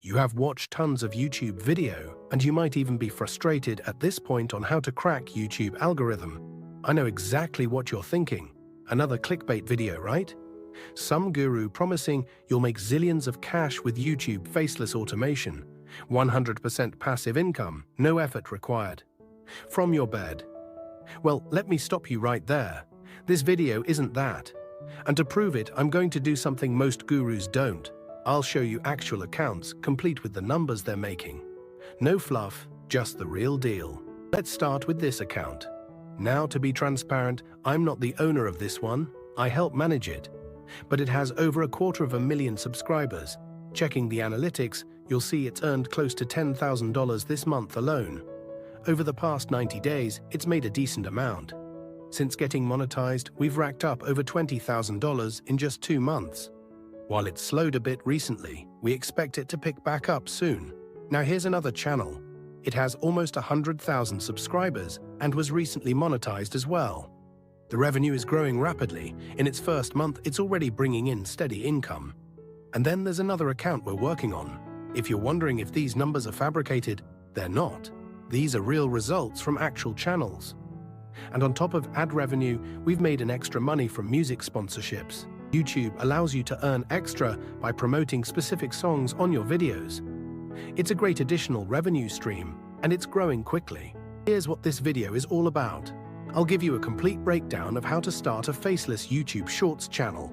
You have watched tons of YouTube video, and you might even be frustrated at this point on how to crack YouTube algorithm. I know exactly what you're thinking. Another clickbait video, right? Some guru promising you'll make zillions of cash with YouTube faceless automation, 100% passive income, no effort required. From your bed. Well, let me stop you right there. This video isn't that. And to prove it, I'm going to do something most gurus don't. I'll show you actual accounts, complete with the numbers they're making. No fluff, just the real deal. Let's start with this account. Now, to be transparent, I'm not the owner of this one. I help manage it. But it has over 250,000 subscribers. Checking the analytics, you'll see it's earned close to $10,000 this month alone. Over the past 90 days, it's made a decent amount. Since getting monetized, we've racked up over $20,000 in just 2 months. While it's slowed a bit recently, we expect it to pick back up soon. Now here's another channel. It has almost 100,000 subscribers and was recently monetized as well. The revenue is growing rapidly. In its first month, it's already bringing in steady income. And then there's another account we're working on. If you're wondering if these numbers are fabricated, they're not. These are real results from actual channels. And on top of ad revenue, we've made an extra money from music sponsorships. YouTube allows you to earn extra by promoting specific songs on your videos. It's a great additional revenue stream, and it's growing quickly. Here's what this video is all about. I'll give you a complete breakdown of how to start a faceless YouTube Shorts channel.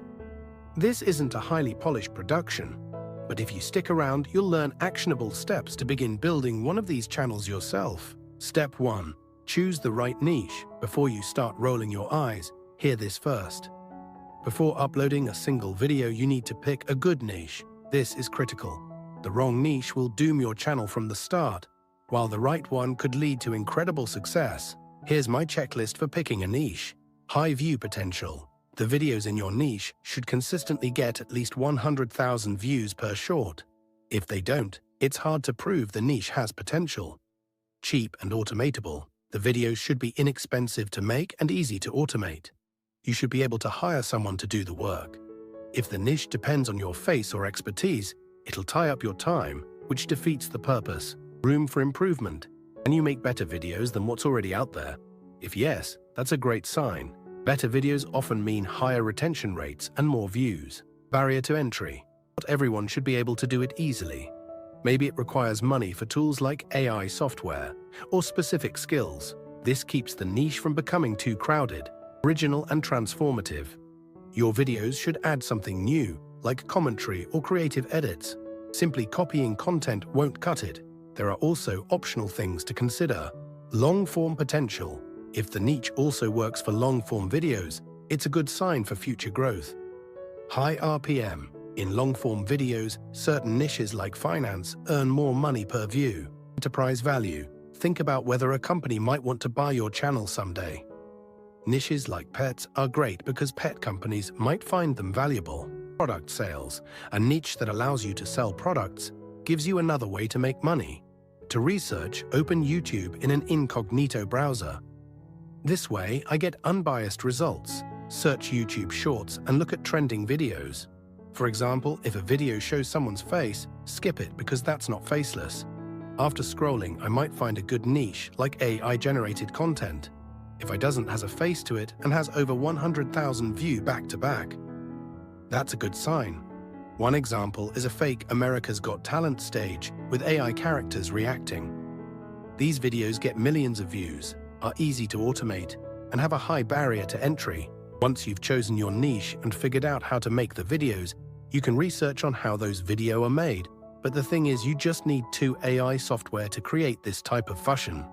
This isn't a highly polished production, but if you stick around, you'll learn actionable steps to begin building one of these channels yourself. Step 1. Choose the right niche. Before you start rolling your eyes, hear this first. Before uploading a single video, you need to pick a good niche. This is critical. The wrong niche will doom your channel from the start, while the right one could lead to incredible success. Here's my checklist for picking a niche. High view potential. The videos in your niche should consistently get at least 100,000 views per short. If they don't, it's hard to prove the niche has potential. Cheap and automatable. The videos should be inexpensive to make and easy to automate. You should be able to hire someone to do the work. If the niche depends on your face or expertise, it'll tie up your time, which defeats the purpose. Room for improvement. Can you make better videos than what's already out there? If yes, that's a great sign. Better videos often mean higher retention rates and more views. Barrier to entry. Not everyone should be able to do it easily. Maybe it requires money for tools like AI software or specific skills. This keeps the niche from becoming too crowded. Original and transformative. Your videos should add something new, like commentary or creative edits. Simply copying content won't cut it. There are also optional things to consider. Long-form potential. If the niche also works for long-form videos, it's a good sign for future growth. High RPM. In long-form videos, certain niches like finance earn more money per view. Enterprise value. Think about whether a company might want to buy your channel someday. Niches like pets are great because pet companies might find them valuable. Product sales. A niche that allows you to sell products gives you another way to make money. To research, open YouTube in an incognito browser. This way, I get unbiased results. Search YouTube Shorts and look at trending videos. For example, if a video shows someone's face, skip it because that's not faceless. After scrolling, I might find a good niche like AI-generated content. If it doesn't has a face to it and has over 100,000 views back-to-back. That's a good sign. One example is a fake America's Got Talent stage with AI characters reacting. These videos get millions of views, are easy to automate, and have a high barrier to entry. Once you've chosen your niche and figured out how to make the videos, you can research on how those videos are made. But the thing is, you just need 2 AI software to create this type of fashion.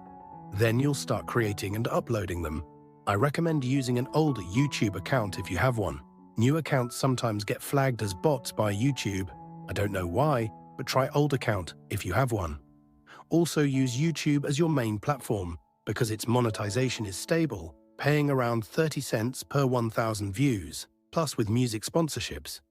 Then you'll start creating and uploading them. I recommend using an older YouTube account if you have one. New accounts sometimes get flagged as bots by YouTube. I don't know why, but try old account if you have one. Also use YouTube as your main platform because its monetization is stable, paying around 30 cents per 1,000 views, plus with music sponsorships.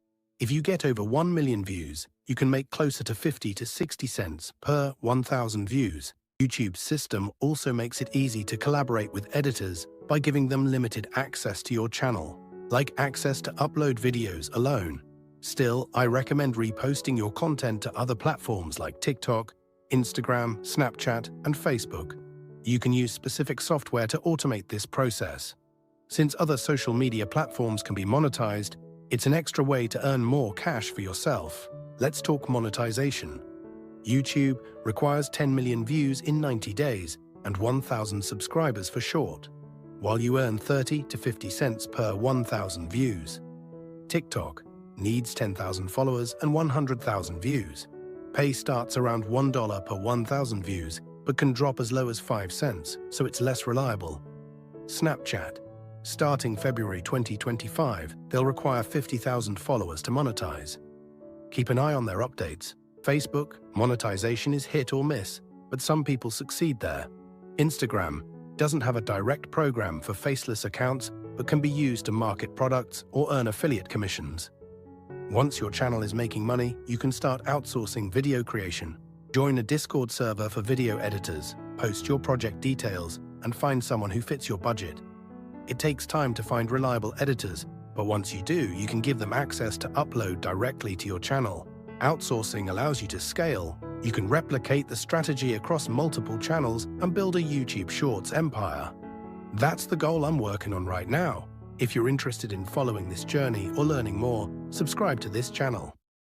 If you get over 1 million views, you can make closer to 50 to 60 cents per 1,000 views. YouTube's system also makes it easy to collaborate with editors by giving them limited access to your channel, like access to upload videos alone. Still, I recommend reposting your content to other platforms like TikTok, Instagram, Snapchat, and Facebook. You can use specific software to automate this process. Since other social media platforms can be monetized, it's an extra way to earn more cash for yourself. Let's talk monetization. YouTube requires 10 million views in 90 days and 1,000 subscribers for short, while you earn 30 to 50 cents per 1,000 views. TikTok needs 10,000 followers and 100,000 views. Pay starts around $1 per 1,000 views, but can drop as low as 5 cents, so it's less reliable. Snapchat. Starting February 2025, they'll require 50,000 followers to monetize. Keep an eye on their updates. Facebook, monetization is hit or miss, but some people succeed there. Instagram doesn't have a direct program for faceless accounts, but can be used to market products or earn affiliate commissions. Once your channel is making money, you can start outsourcing video creation. Join a Discord server for video editors, post your project details, and find someone who fits your budget. It takes time to find reliable editors, but once you do, you can give them access to upload directly to your channel. Outsourcing allows you to scale. You can replicate the strategy across multiple channels and build a YouTube Shorts empire. That's the goal I'm working on right now. If you're interested in following this journey or learning more, subscribe to this channel.